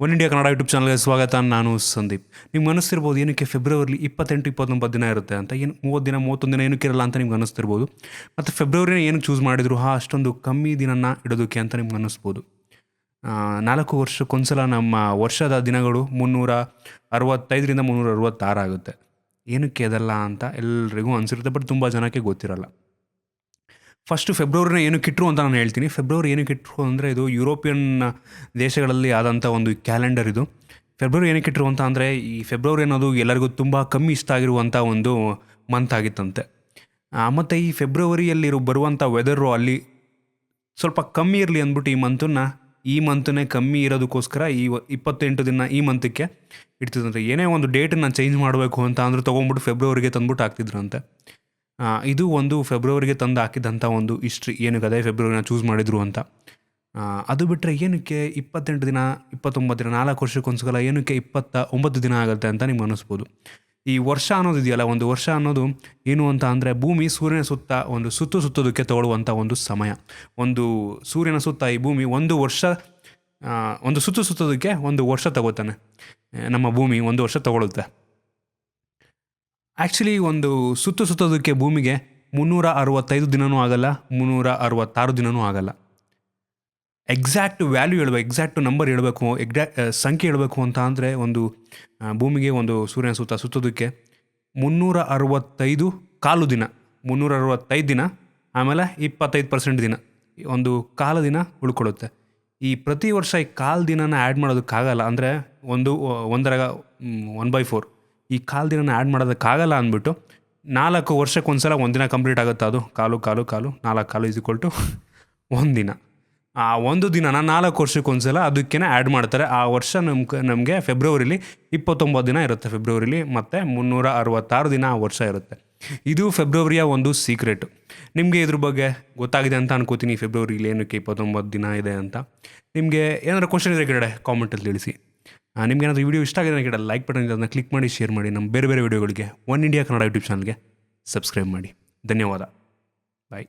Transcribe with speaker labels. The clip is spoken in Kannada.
Speaker 1: ಒನ್ ಇಂಡಿಯಾ ಕನ್ನಡ ಯೂಟ್ಯೂಬ್ ಚಾನಲ್ಗೆ ಸ್ವಾಗತ. ನಾನು ಸಂದೀಪ್. ನಿಮ್ಗೆ ಅನಿಸ್ತಿರ್ಬೋದು ಏನಕ್ಕೆ ಫೆಬ್ರವರಿ 28-29 ದಿನ ಇರುತ್ತೆ ಅಂತ, ಏನು 30 ದಿನ 31 ದಿನ ಏನಕ್ಕೆ ಇರಲ್ಲ ಅಂತ ನಿಮ್ಗೆ ಅನಿಸ್ತಿರ್ಬೋದು. ಮತ್ತು ಫೆಬ್ರವರಿನ ಏನಕ್ಕೆ ಚೂಸ್ ಮಾಡಿದ್ರು ಅಷ್ಟೊಂದು ಕಮ್ಮಿ ದಿನನ ಇಡೋದಕ್ಕೆ ಅಂತ ನಿಮ್ಗೆ ಅನ್ನಿಸ್ಬೋದು. 4 ವರ್ಷಕ್ಕೊಂದ್ಸಲ ನಮ್ಮ ವರ್ಷದ ದಿನಗಳು 365ರಿಂದ 366 ಆಗುತ್ತೆ. ಏನಕ್ಕೆ ಅದಲ್ಲ ಅಂತ ಎಲ್ರಿಗೂ ಅನಿಸಿರುತ್ತೆ, ಬಟ್ ತುಂಬ ಜನಕ್ಕೆ ಗೊತ್ತಿರಲ್ಲ. ಫಸ್ಟು ಫೆಬ್ರವರಿನ ಏನಕ್ಕೆ ಇಟ್ಟರು ಅಂತ ನಾನು ಹೇಳ್ತೀನಿ. ಫೆಬ್ರವರಿ ಏನಕ್ಕೆ ಇಟ್ಟರು ಅಂದರೆ, ಇದು ಯುರೋಪಿಯನ್ ದೇಶಗಳಲ್ಲಿ ಆದಂಥ ಒಂದು ಕ್ಯಾಲೆಂಡರ್ ಇದು. ಫೆಬ್ರವರಿ ಏನಕ್ಕೆ ಇಟ್ಟರು ಅಂತ ಅಂದರೆ, ಈ ಫೆಬ್ರವರಿ ಅನ್ನೋದು ಎಲ್ಲರಿಗೂ ತುಂಬ ಕಮ್ಮಿ ಇಷ್ಟ ಆಗಿರುವಂಥ ಒಂದು ಮಂತ್ ಆಗಿತ್ತಂತೆ. ಮತ್ತು ಈ ಫೆಬ್ರವರಿಯಲ್ಲಿರೋ ಬರುವಂಥ ವೆದರು ಅಲ್ಲಿ ಸ್ವಲ್ಪ ಕಮ್ಮಿ ಇರಲಿ ಅಂದ್ಬಿಟ್ಟು ಈ ಮಂತನ್ನೇ ಕಮ್ಮಿ ಇರೋದಕ್ಕೋಸ್ಕರ 28 ದಿನ ಈ ಮಂತಕ್ಕೆ ಇಡ್ತಿದ್ರಂತೆ. ಏನೇ ಒಂದು ಡೇಟನ್ನು ಚೇಂಜ್ ಮಾಡಬೇಕು ಅಂತ ಅಂದರೂ ತೊಗೊಂಬಿಟ್ಟು ಫೆಬ್ರವರಿಗೆ ತಂದ್ಬಿಟ್ಟು ಹಾಕ್ತಿದ್ರಂತೆ. ಇದು ಒಂದು ಫೆಬ್ರವರಿಗೆ ತಂದು ಹಾಕಿದಂಥ ಒಂದು ಹಿಸ್ಟ್ರಿ, ಏನಕ್ಕೆ ಅದೇ ಫೆಬ್ರವರಿನ ಚೂಸ್ ಮಾಡಿದರು ಅಂತ. ಅದು ಬಿಟ್ಟರೆ ಏನಕ್ಕೆ 28 ದಿನ 29 ದಿನ 4 ವರ್ಷಕ್ಕೊಂದ್ಸಲ ಏನಕ್ಕೆ 29 ದಿನ ಆಗುತ್ತೆ ಅಂತ ನಿಮ್ಗೆ ಅನ್ನಿಸ್ಬೋದು. ಈ ವರ್ಷ ಅನ್ನೋದು ಇದೆಯಲ್ಲ, ಒಂದು ವರ್ಷ ಅನ್ನೋದು ಏನು ಅಂತ ಅಂದರೆ, ಭೂಮಿ ಸೂರ್ಯನ ಸುತ್ತ ಒಂದು ಸುತ್ತೋದಕ್ಕೆ ತಗೊಳ್ಳುವಂಥ ಒಂದು ಸಮಯ. ಒಂದು ಸೂರ್ಯನ ಸುತ್ತ ಈ ಭೂಮಿ ಒಂದು ಸುತ್ತೋದಕ್ಕೆ ಒಂದು ವರ್ಷ ತಗೋತಾನೆ. ನಮ್ಮ ಭೂಮಿ ಒಂದು ವರ್ಷ ತಗೊಳುತ್ತೆ. ಆ್ಯಕ್ಚುಲಿ ಒಂದು ಸುತ್ತೋದಕ್ಕೆ ಭೂಮಿಗೆ 365 ದಿನವೂ ಆಗಲ್ಲ, 366 ದಿನವೂ ಆಗಲ್ಲ. ಎಕ್ಸಾಕ್ಟ್ ವ್ಯಾಲ್ಯೂ ಹೇಳ್ಬೇಕು, ಎಕ್ಸಾಕ್ಟ್ ನಂಬರ್ ಹೇಳಬೇಕು, ಸಂಖ್ಯೆ ಹೇಳಬೇಕು ಅಂತ ಅಂದರೆ, ಒಂದು ಭೂಮಿಗೆ ಒಂದು ಸೂರ್ಯನ ಸುತ್ತೋದಕ್ಕೆ 365 ಕಾಲು ದಿನ, 365 ದಿನ, ಆಮೇಲೆ 25% ದಿನ, ಒಂದು ಕಾಲು ದಿನ ಉಳ್ಕೊಳ್ಳುತ್ತೆ. ಈ ಪ್ರತಿ ವರ್ಷ ಈ ಕಾಲು ದಿನನ ಆ್ಯಡ್ ಮಾಡೋದಕ್ಕಾಗಲ್ಲ. ಅಂದರೆ 1/4 ಈ ಕಾಲು ದಿನನ ಆ್ಯಡ್ ಮಾಡೋದಕ್ಕಾಗಲ್ಲ ಅಂದ್ಬಿಟ್ಟು 4 ವರ್ಷಕ್ಕೊಂದ್ಸಲ ಒಂದಿನ ಕಂಪ್ಲೀಟ್ ಆಗುತ್ತೆ. ಅದು ಕಾಲು 4 ಕಾಲು = 1 ದಿನ. ಆ ಒಂದು ದಿನನ 4 ವರ್ಷಕ್ಕೊಂದ್ಸಲ ಅದಕ್ಕೇ ಆ್ಯಡ್ ಮಾಡ್ತಾರೆ. ಆ ವರ್ಷ ನಮಗೆ ಫೆಬ್ರವರಿಲಿ 29 ದಿನ ಇರುತ್ತೆ ಫೆಬ್ರವರಿಲಿ, ಮತ್ತು 366 ದಿನ ಆ ವರ್ಷ ಇರುತ್ತೆ. ಇದು ಫೆಬ್ರವರಿಯ ಒಂದು ಸೀಕ್ರೆಟು. ನಿಮಗೆ ಇದ್ರ ಬಗ್ಗೆ ಗೊತ್ತಾಗಿದೆ ಅಂತ ಅನ್ಕೋತೀನಿ, ಫೆಬ್ರವರಿಲಿ ಏನಕ್ಕೆ 29 ದಿನ ಇದೆ ಅಂತ. ನಿಮಗೆ ಏನಾದರೂ ಕ್ವಶನ್ ಇದ್ದರೆ ಕೆಳಗಡೆ ಕಾಮೆಂಟಲ್ಲಿ ತಿಳಿಸಿ. ನಿಮ್ಗೆ ಏನಾದರೂ ವಿಡಿಯೋ ಇಷ್ಟ ಆಗಿದೆ ಕೆಳಗಡೆ ಲೈಕ್ ಬಟನ್ ಇದೆ, ಅದನ್ನ ಕ್ಲಿಕ್ ಮಾಡಿ ಶೇರ್ ಮಾಡಿ. ನಮ್ಮ ಬೇರೆ ವಿಡಿಯೋಗಳಿಗೆ ಒನ್ ಇಂಡಿಯಾ ಕನ್ನಡ ಯೂಟ್ಯೂಬ್ ಚಾನಲ್ಗೆ ಸಬ್ಸ್ಕ್ರೈಬ್ ಮಾಡಿ. ಧನ್ಯವಾದ. ಬಾಯ್.